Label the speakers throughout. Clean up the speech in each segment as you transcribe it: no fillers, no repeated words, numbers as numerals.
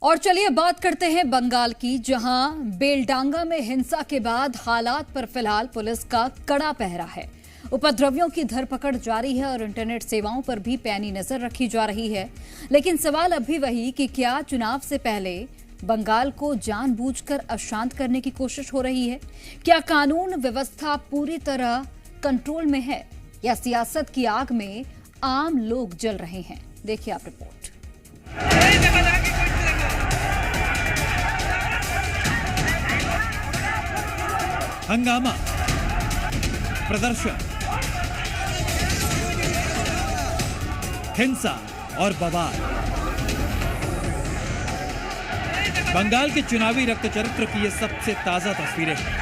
Speaker 1: और चलिए बात करते हैं बंगाल की, जहां बेलडांगा में हिंसा के बाद हालात पर फिलहाल पुलिस का कड़ा पहरा है। उपद्रवियों की धरपकड़ जारी है और इंटरनेट सेवाओं पर भी पैनी नजर रखी जा रही है। लेकिन सवाल अभी वही कि क्या चुनाव से पहले बंगाल को जानबूझकर अशांत करने की कोशिश हो रही है? क्या कानून व्यवस्था पूरी तरह कंट्रोल में है या सियासत की आग में आम लोग जल रहे हैं? देखिए आप रिपोर्ट।
Speaker 2: हंगामा, प्रदर्शन, हिंसा और बवाल। बंगाल के चुनावी रक्तचरित्र की ये सबसे ताजा तस्वीरें हैं।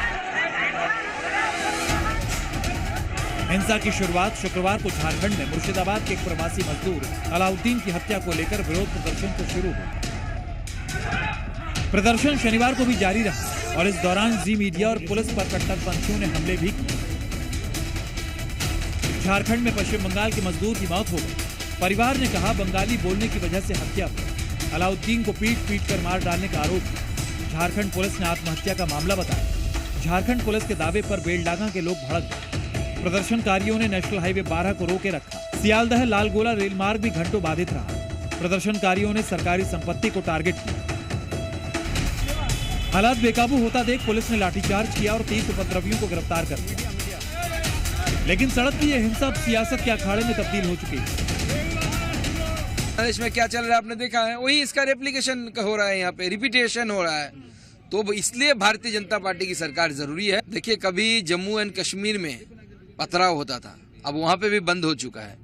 Speaker 2: हिंसा की शुरुआत शुक्रवार को झारखंड में मुर्शिदाबाद के एक प्रवासी मजदूर अलाउद्दीन की हत्या को लेकर विरोध प्रदर्शन से शुरू हुआ। प्रदर्शन शनिवार को भी जारी रहा और इस दौरान जी मीडिया और पुलिस पर कट्टरपंथियों ने हमले भी किए। झारखंड में पश्चिम बंगाल के मजदूर की मौत हो गई। परिवार ने कहा बंगाली बोलने की वजह से हत्या हुई। अलाउद्दीन को पीट कर मार डालने का आरोप है। झारखंड पुलिस ने आत्महत्या का मामला बताया। झारखंड पुलिस के दावे पर बेलडांगा के लोग भड़क गए। प्रदर्शनकारियों ने नेशनल हाईवे 12 को रोके रखा। सियालदह लालगोला रेल मार्ग भी घंटों बाधित रहा। प्रदर्शनकारियों ने सरकारी संपत्ति को टारगेट किया। हालात बेकाबू होता देख पुलिस ने लाठीचार्ज किया और 30 उपद्रवियों को गिरफ्तार कर लिया। लेकिन सड़क की यह हिंसा अब सियासत के अखाड़े में तब्दील हो चुकी है।
Speaker 3: देश में क्या चल रहा है आपने देखा है, वही इसका रेप्लिकेशन हो रहा है, यहाँ पे रिपीटेशन हो रहा है। तो इसलिए भारतीय जनता पार्टी की सरकार जरूरी है। देखिए, कभी जम्मू एंड कश्मीर में पथराव होता था, अब वहां पे भी बंद हो चुका है।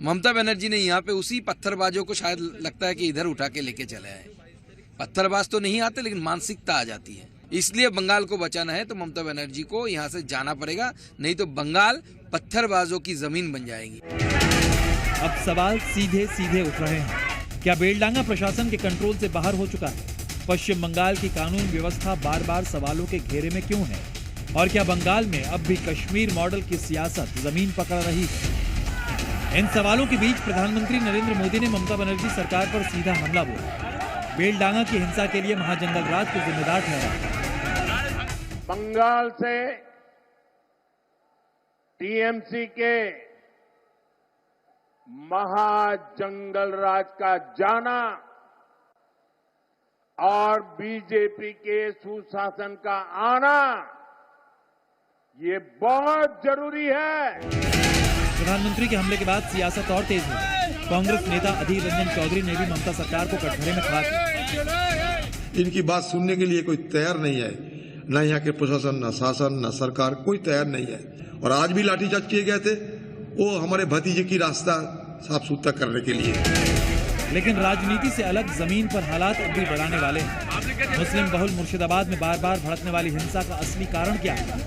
Speaker 3: ममता बनर्जी ने यहाँ पे उसी पत्थरबाजों को शायद लगता है कि इधर उठा के लेके चले आए। पत्थरबाज तो नहीं आते, लेकिन मानसिकता आ जाती है। इसलिए बंगाल को बचाना है तो ममता बनर्जी को यहाँ से जाना पड़ेगा, नहीं तो बंगाल पत्थरबाजों की जमीन बन जाएगी।
Speaker 2: अब सवाल सीधे सीधे उठ रहे हैं। क्या बेलडांगा प्रशासन के कंट्रोल से बाहर हो चुका है? पश्चिम बंगाल की कानून व्यवस्था बार बार सवालों के घेरे में क्यों है? और क्या बंगाल में अब भी कश्मीर मॉडल की सियासत जमीन पकड़ रही है? इन सवालों के बीच प्रधानमंत्री नरेंद्र मोदी ने ममता बनर्जी सरकार पर सीधा हमला बोला। बेलडांगा की हिंसा के लिए महाजंगल राज को जिम्मेदार ठहराया।
Speaker 4: बंगाल से टीएमसी के महाजंगल राज का जाना और बीजेपी के सुशासन का आना, ये बहुत जरूरी है।
Speaker 2: प्रधानमंत्री के हमले के बाद सियासत और तेज हो गई। कांग्रेस नेता अधीर रंजन चौधरी ने भी ममता सरकार को कटघरे में खड़ा किया।
Speaker 5: इनकी बात सुनने के लिए कोई तैयार नहीं है, न यहाँ के प्रशासन, न शासन, न सरकार, कोई तैयार नहीं है। और आज भी लाठीचार्ज किए गए थे, वो हमारे भतीजे की रास्ता साफ सुथरा करने के लिए।
Speaker 2: लेकिन राजनीति से अलग जमीन पर हालात अब भी बढ़ाने वाले हैं। मुस्लिम बहुल मुर्शिदाबाद में बार बार भड़कने वाली हिंसा का असली कारण क्या है?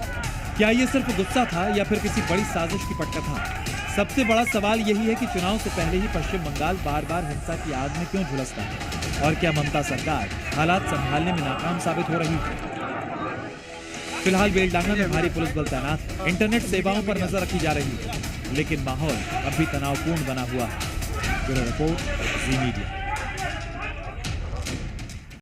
Speaker 2: क्या ये सिर्फ गुस्सा था या फिर किसी बड़ी साजिश की पटकथा? सबसे बड़ा सवाल यही है कि चुनाव से पहले ही पश्चिम बंगाल बार बार हिंसा की आग में क्यों झुलसता है? और क्या ममता सरकार हालात संभालने में नाकाम साबित हो रही है? फिलहाल बेलडांगा में भारी पुलिस बल तैनात है। इंटरनेट सेवाओं पर नजर रखी जा रही है, लेकिन माहौल अब भी तनावपूर्ण बना हुआ है। ब्यूरो रिपोर्ट, जी मीडिया।